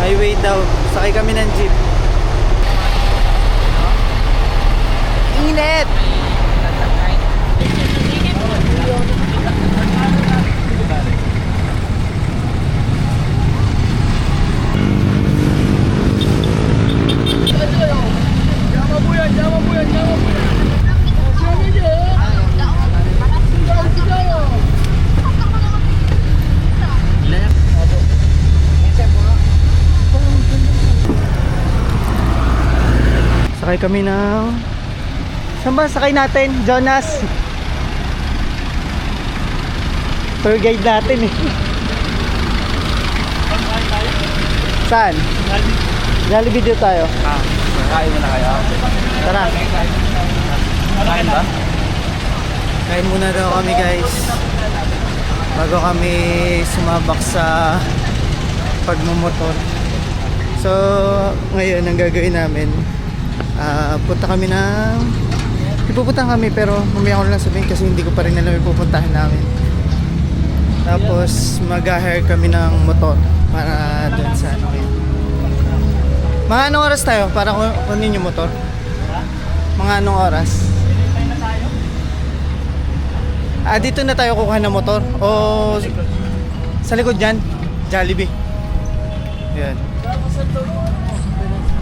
Highway daw. Sakay kami ng jeep. Init! Sakay kami ng... Saan ba sakay natin? Jonas? Tour guide natin eh. Saan? Jollibee video tayo. Kain mo na kayo. Tara. Kain ba? Kain muna daw kami guys. Bago kami sumabak sa pagmumotor. So, ngayon ang gagawin namin, punta kami ng... Ipupuntahan kami pero mamaya ko lang sabihin kasi hindi ko pa rin alam yung pupuntahan namin. Tapos mag-hire kami ng motor para doon sa ano yun. Mga anong oras tayo para kunin yung motor? Mga anong oras? Dito na tayo kukuha ng motor? O sa likod dyan? Jollibee. Yan.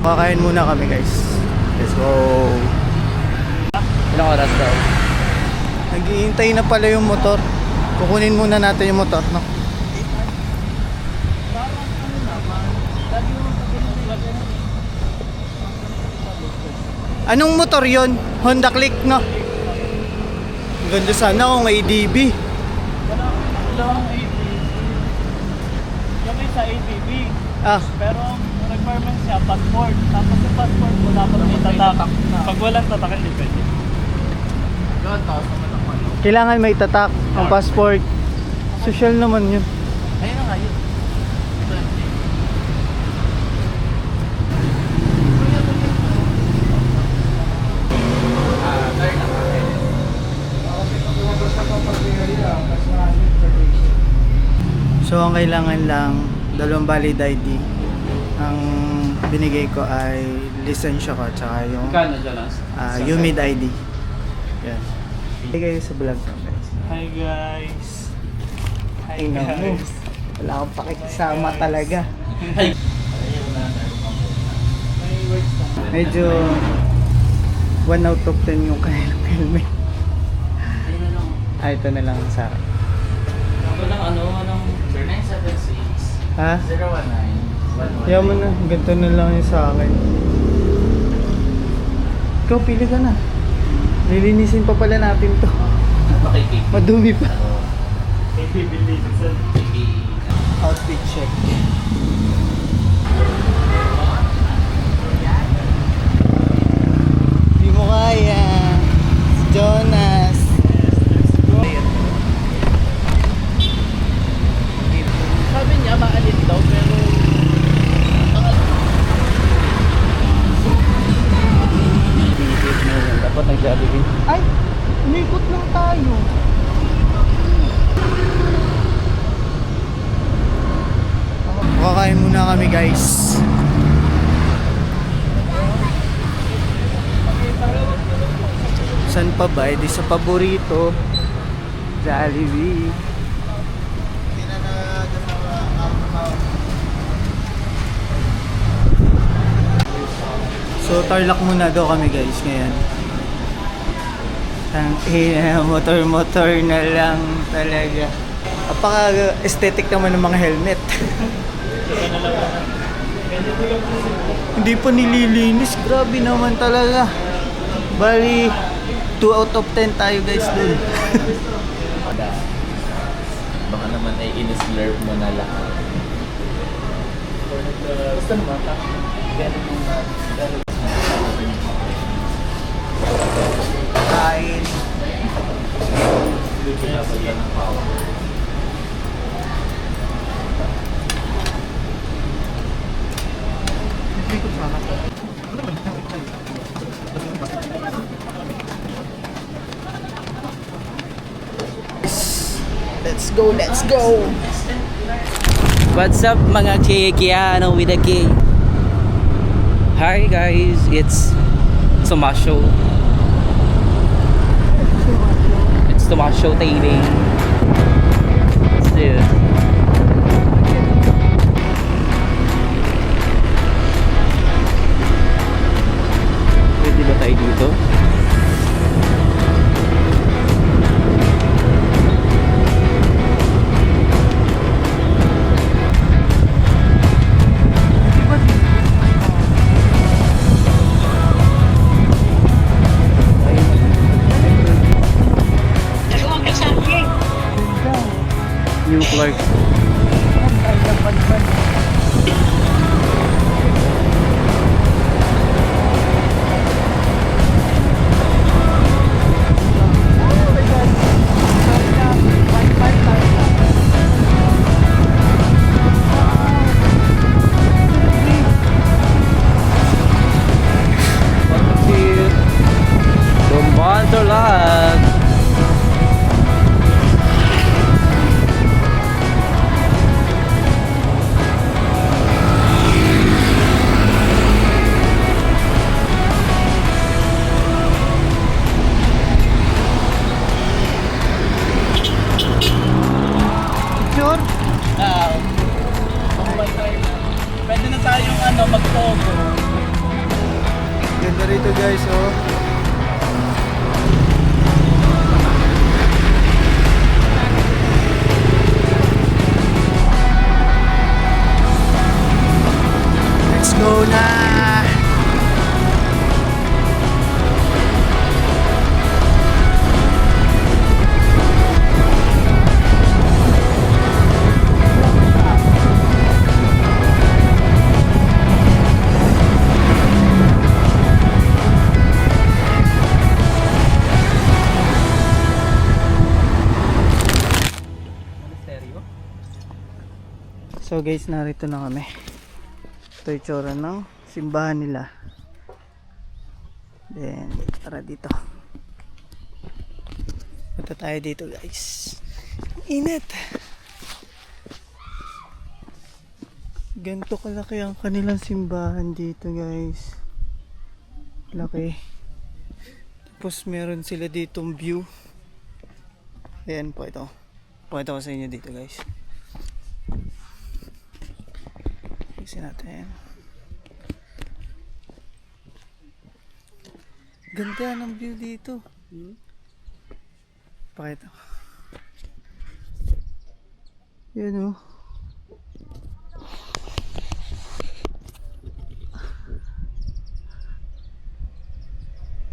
Kakain muna kami guys. Let's go. Ilang oras daw? Naghihintay na pala yung motor. Kukunin muna natin yung motor, no? Anong motor yon? Honda Click, no? Ganda sana kung ADB. Dalawang ATV. Yung isa ATV. Ah, Pero ang requirement siya, passport. Tapos yung passport mo dapat may tatak. Pag walang tatak, hindi pwede. kailangan may tatak ang passport. Social naman yun. Ayun na nga yun. So ang kailangan lang, dalawang valid ID. Ang binigay ko ay lisensya ko tsaka yung Kano, Jonas? UMID ID. Yan. Hey kayo sa vlog ko guys. Hi guys. Hi Tingnan mo. guys. Wala akong pakikisama talaga. Ay! May words lang. Medyo 1 out of 10 yung kanilang helmet. Ito na lang sa akin. Ako ng ano, ng 0976 Ha? 019 Yaman na, ganito na lang yung sa akin. Ikaw, pili ka na. Lilinisin pa pala natin to. Makikik. Madumi pa. Bibili sa Outfit check. Di mo kaya. Jonas. Sabi niya, maalit daw, pero Dapat nag-Jollibee. Ay, umikot lang tayo. Kakain muna kami guys. San pa ba? Di sa paborito. Jollibee. So Tarlac muna daw kami guys ngayon. Motor na lang talaga. Apaka-aesthetic naman ng mga helmet. Hindi pa nililinis. Grabe naman talaga. Bali, 2 out of 10 tayo guys dun. Baka naman ay in-slurp mo na lahat. gusto naman. Kain. Let's go, let's go. What's up mga Kikiano with a K? Hi guys, it's Tomasho. It's Tomasho Tailing. Let's do it. Pwede ba tayo dito? New Clark. Banterlag. Sure? Pwede na tayong mag-togo. Ganda rito guys, oh. Let's go na! So guys, narito na kami. Ito yung tsura ng simbahan nila. Then, tara dito. Punta tayo dito guys. Init! Ganito kalaki ang kanilang simbahan dito guys. Laki. Tapos meron sila ditong view. Ayan po ito. Pakita ko sa inyo dito guys. Tignan natin. Ganda ng view dito. Pakita. Yan oh.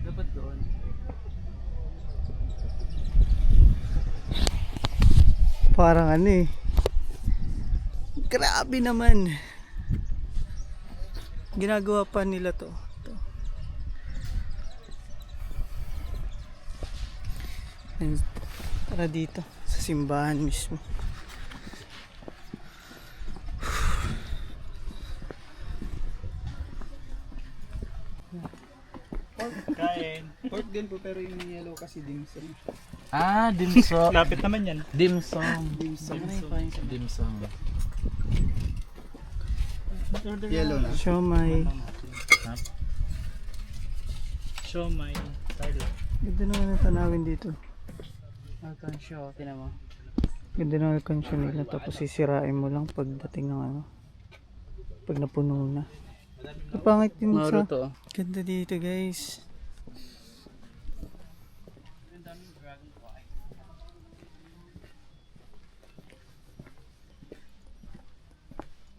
Dapat doon. Parang ano eh. Grabe naman. Ginagawa pa nila to. And, tara dito sa simbahan mismo. Kain. Pork din po pero yung yellow kasi dimsum. Ah, dimsum. Lapit naman yan. Dimsum. Dimsum. Yellow na. Siomay. Siomay. Starlight. Ganda naman ang tanawin dito. Alkansyo, tinan mo. Ganda naman ang kansyon nila. Tapos sisirain mo lang pagdating ng ano. Pag napuno na. Kapangit din sa... Naruto. Ganda dito guys.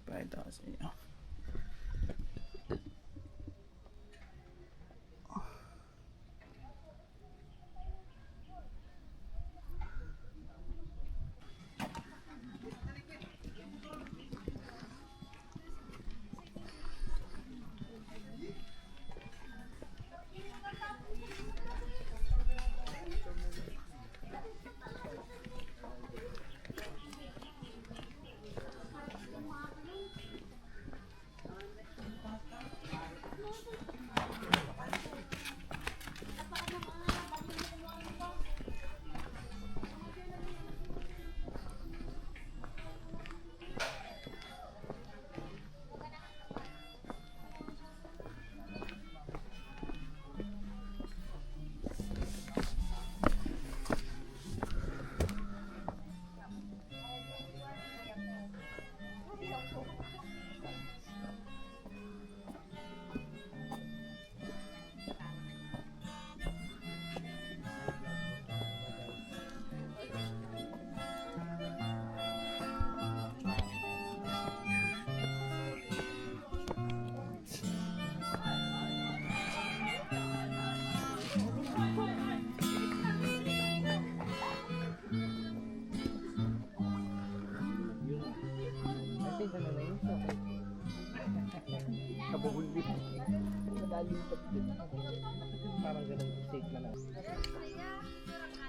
Pakita ko sa inyo.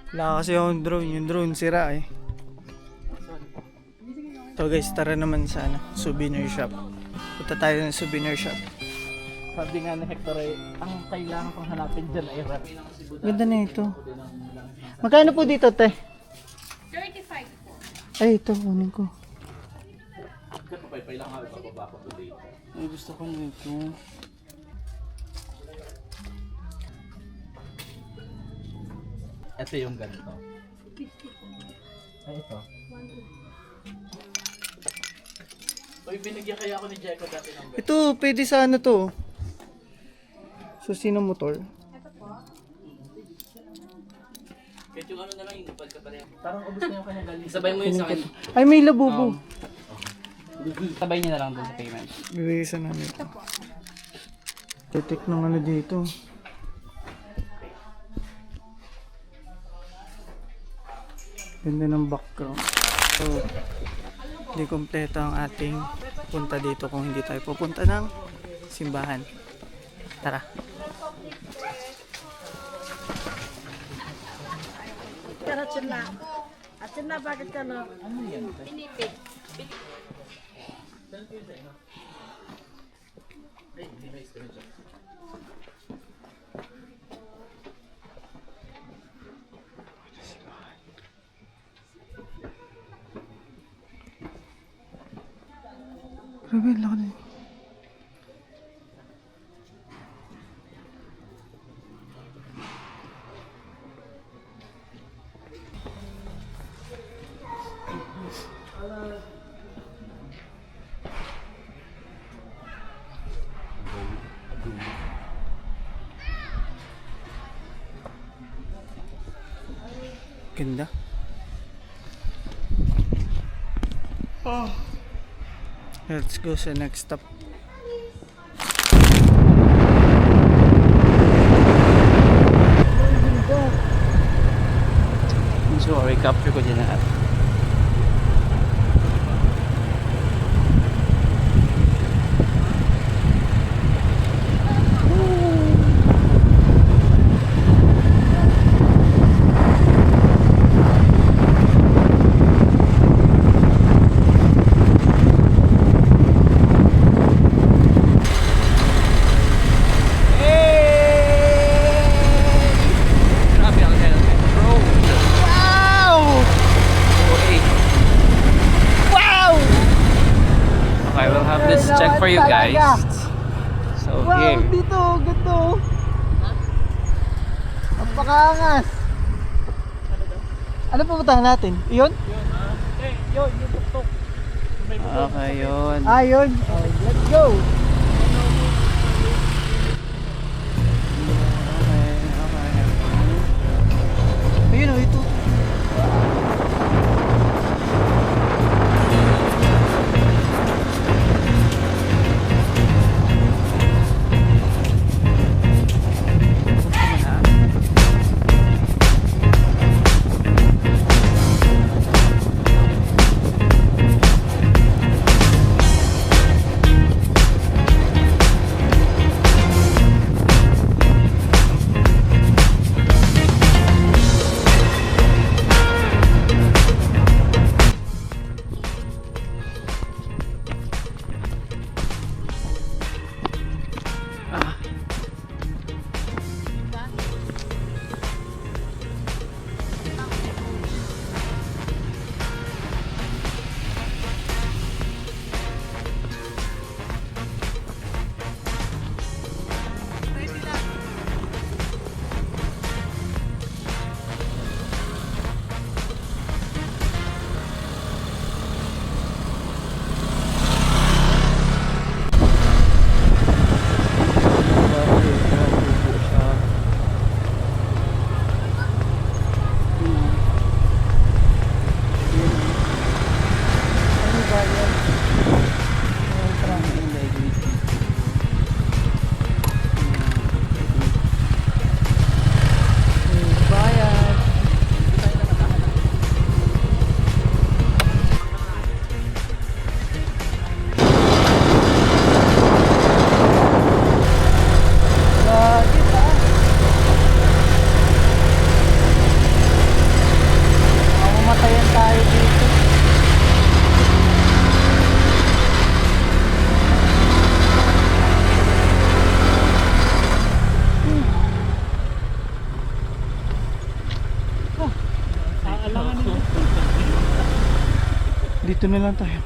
Wala kasi yung drone sira eh. So guys, tara naman sa souvenir shop. Punta tayo ng souvenir shop. Sabi nga ni Hector ay, ang kailangan pang hanapin dyan ay rep. Ganda na ito. Magkano po dito, te? 35 po. Ay, ito, kunin ko. Ay, gusto ko na ito. Ito yung ganito. Ay, ito. Uy, binigyan kaya ako ni Jeko dati ng Ito, pwede sa ano to? Susino motor. Kahit yung ano na lang, inupad ka pa rin. Parang ubos na yung kanyang galing. Sabay mo yung sa akin. Ay, may labubo. Sabay niya na lang doon sa payment. Bibigisan namin ito. Titik ng ano dito. Ganda ng background. So, hindi kompleto ang ating punta dito kung hindi tayo pupunta ng simbahan. Tara. Pero china. At china, bakit ka no? Ano yan? Pinipig. Grabe, laki na. Ganda. Oh. Let's go sa next stop. So, recapture ko din lahat. Grabe ang helmet, bro. Wow! Okay. Wow! Okay, we'll have this check for you guys. So Wow, here. dito, ganda. Napakaangas. Ano pupuntahan natin? Iyon? Yun, yung tuktok. Okay, yun. Ah, yun. Oh, let's go. Ayun oh, ito. na lang tayo.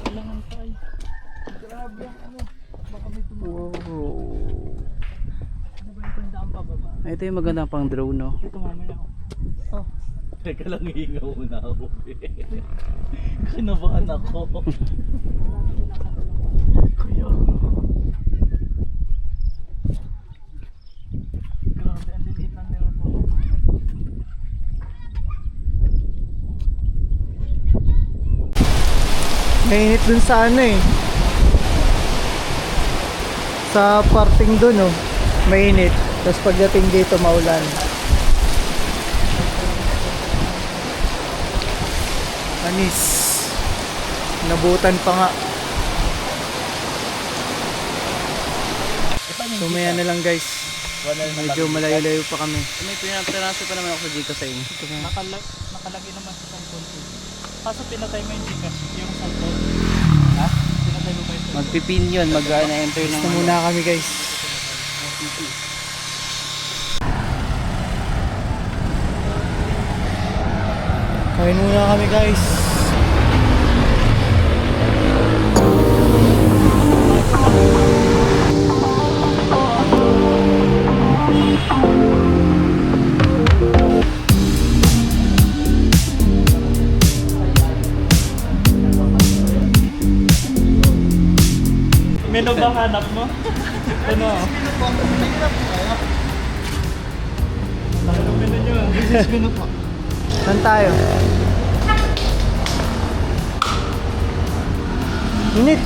Kailangan pa ay. Grabe ang ano. Baka may Wow. Ano ba yung tandaan pa baba? Ito yung magandang pang drone, no? Ito mamaya ako. Oh. Teka lang, hihingaw muna ako. Kinabahan ako. Grabe, ang liliit lang nila po. Mainit dun sa ano eh. Sa parting dun, oh. Mainit. Tapos pagdating dito, maulan. Anis. Nabutan pa nga. So maya na lang guys. Medyo malayo-layo pa kami. May pinapiraso pa naman ako sa Gcash sa inyo. Nakalagay naman sa cellphone ko. Kaso pinatay mo yung Gcash, yung cellphone. Ha? Pinatay mo ba yung cellphone? Magpipin yun, mag-enter ng... Basta muna kami guys. Kain muna kami guys. Menu ba hanap mo? Ano? Ano menu nyo? menu po. Saan tayo? Init.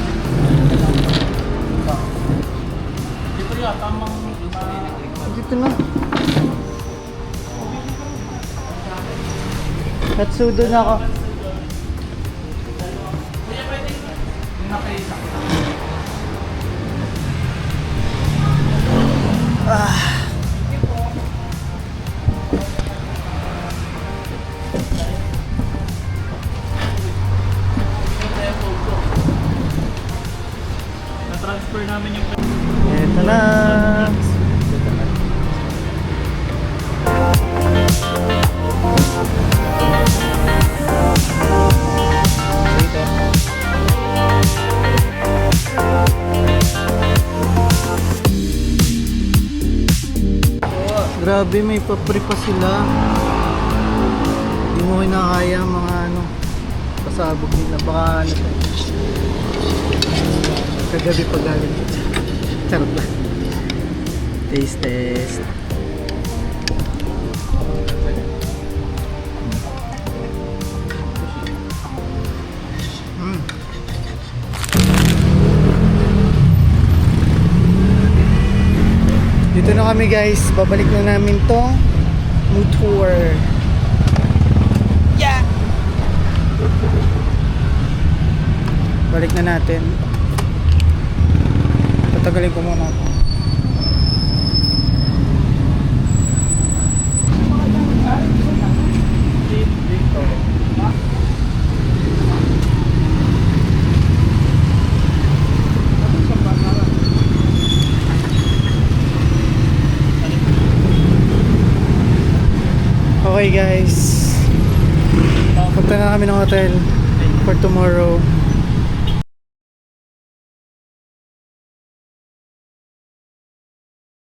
Dito yung tamang Dito na. Katsudo na ako. na-transfer namin yung Ito na. Grabe, may papri pa sila. Hindi mo kinakaya ang mga ano, pasabog nila. Baka ano pa. Kagabi pa galing. Charot lang. Taste test. Dito na kami guys. Babalik na namin tong mood tour. Yeah! Balik na natin. Patagalin ko muna ito. Okay guys. Punta na kami ng hotel for tomorrow.